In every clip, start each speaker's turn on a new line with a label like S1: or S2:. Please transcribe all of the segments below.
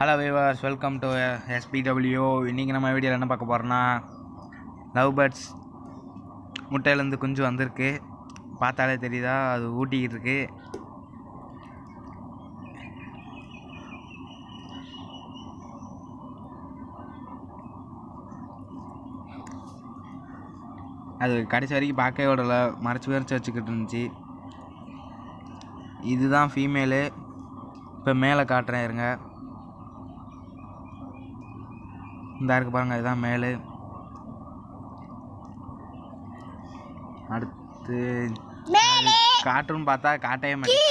S1: Hello viewers, welcome to SBW. இன்றைக்கி நம்ம வீடியோவில் என்ன பார்க்க போகிறோன்னா, லவ் பேர்ட்ஸ் முட்டையிலேருந்து குஞ்சு வந்திருக்கு. பார்த்தாலே தெரியுதா, அது ஊட்டிக்கிட்டு இருக்கு. அது கடைசி வரைக்கும் பார்க்கவே விடலை, மறைச்சி வச்சுக்கிட்டு இருந்துச்சு. இதுதான் ஃபீமேலு. இப்போ மேலே காட்டுறேன் இருங்க. இந்த இருக்கு பாருங்க, இதுதான் மேலு. அடுத்து காட்டுன்னு பார்த்தா காட்டவே மாட்டேன்.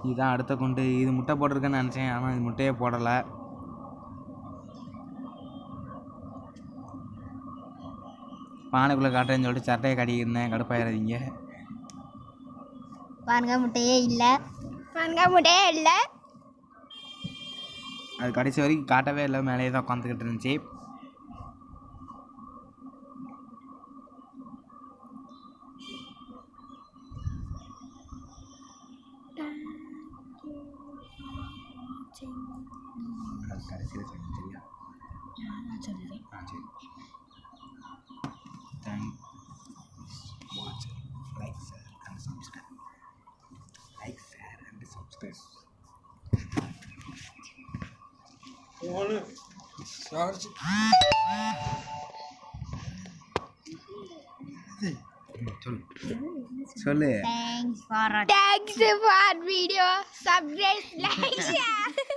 S1: இதுதான் அடுத்த குண்டு. இது முட்டை போட்டிருக்கேன்னு நினச்சேன், ஆனால் இது முட்டையே போடலை. பானைக்குள்ளே காட்டுறேன்னு சொல்லிட்டு சட்டையை கட்டிக்கிருந்தேன், கடுப்பாயிடாதீங்க.
S2: பாருங்க, முட்டையே இல்லை. பாருங்க, முட்டையே இல்லை.
S1: அது கடைசி வரைக்கும் காட்டவே இல்லை, மேலேயே தான் உட்காந்துக்கிட்டு இருந்துச்சு. கடைசியில் சரியா
S2: சொல்லுறேன்.
S1: சரி. Thanks for watching. Like, share and subscribe. Like, share and subscribe. சொல்லு.
S2: Thanks for video. Subscribe, like, share.